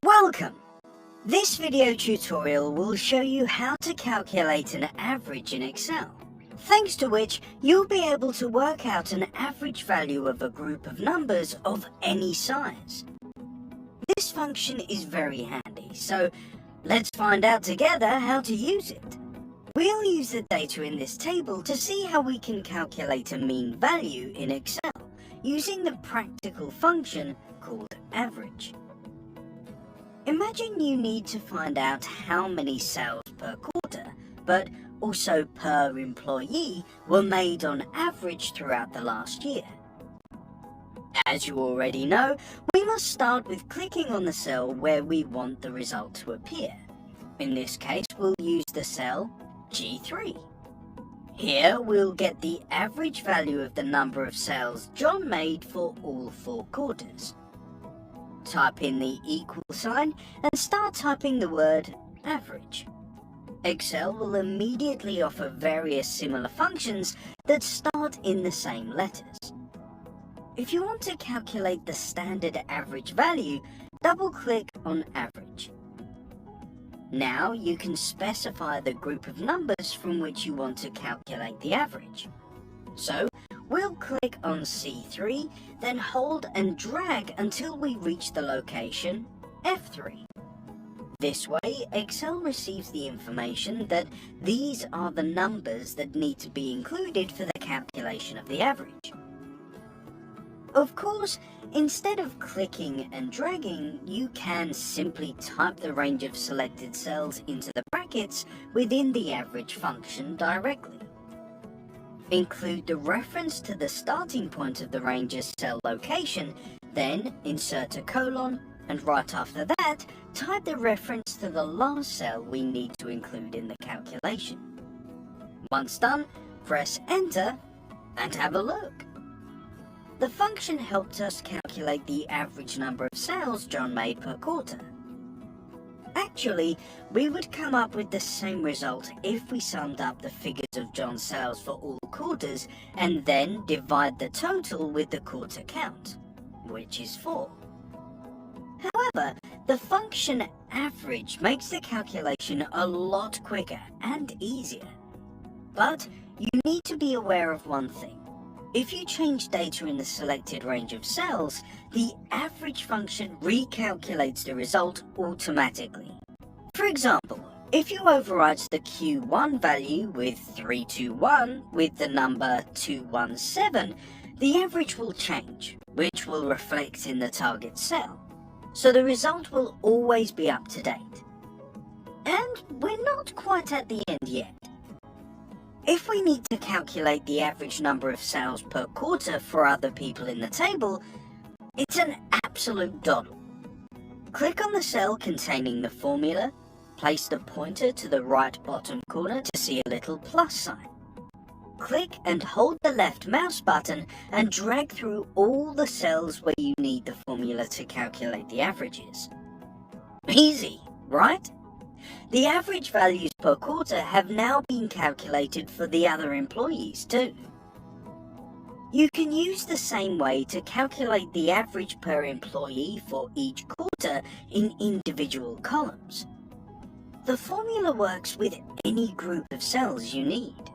Welcome! This video tutorial will show you how to calculate an average in Excel, thanks to which you'll be able to work out an average value of a group of numbers of any size. This function is very handy, so let's find out together how to use it. We'll use the data in this table to see how we can calculate a mean value in Excel using the practical function called average. Imagine you need to find out how many sales per quarter, but also per employee, were made on average throughout the last year. As you already know, we must start with clicking on the cell where we want the result to appear. In this case, we'll use the cell G3. Here we'll get the average value of the number of sales John made for all 4 quarters. Type in the equal sign and start typing the word average. Excel will immediately offer various similar functions that start in the same letters. If you want to calculate the standard average value, double-click on average. Now you can specify the group of numbers from which you want to calculate the average. So we'll click on C3, then hold and drag until we reach the location F3. This way, Excel receives the information that these are the numbers that need to be included for the calculation of the average. Of course, instead of clicking and dragging, you can simply type the range of selected cells into the brackets within the average function directly. Include the reference to the starting point of the range's cell location, then insert a colon, and right after that, type the reference to the last cell we need to include in the calculation. Once done, press enter and have a look. The function helped us calculate the average number of sales John made per quarter. Actually, we would come up with the same result if we summed up the figures of John's sales for all quarters and then divide the total with the quarter count, which is 4. However, the function average makes the calculation a lot quicker and easier. But you need to be aware of one thing. If you change data in the selected range of cells, the average function recalculates the result automatically. For example, if you overwrite the Q1 value with 321 with the number 217, the average will change, which will reflect in the target cell. So the result will always be up to date. And we're not quite at the end yet. If we need to calculate the average number of sales per quarter for other people in the table, it's an absolute doddle. Click on the cell containing the formula, place the pointer to the right bottom corner to see a little plus sign. Click and hold the left mouse button and drag through all the cells where you need the formula to calculate the averages. Easy, right? The average values per quarter have now been calculated for the other employees too. You can use the same way to calculate the average per employee for each quarter in individual columns. The formula works with any group of cells you need.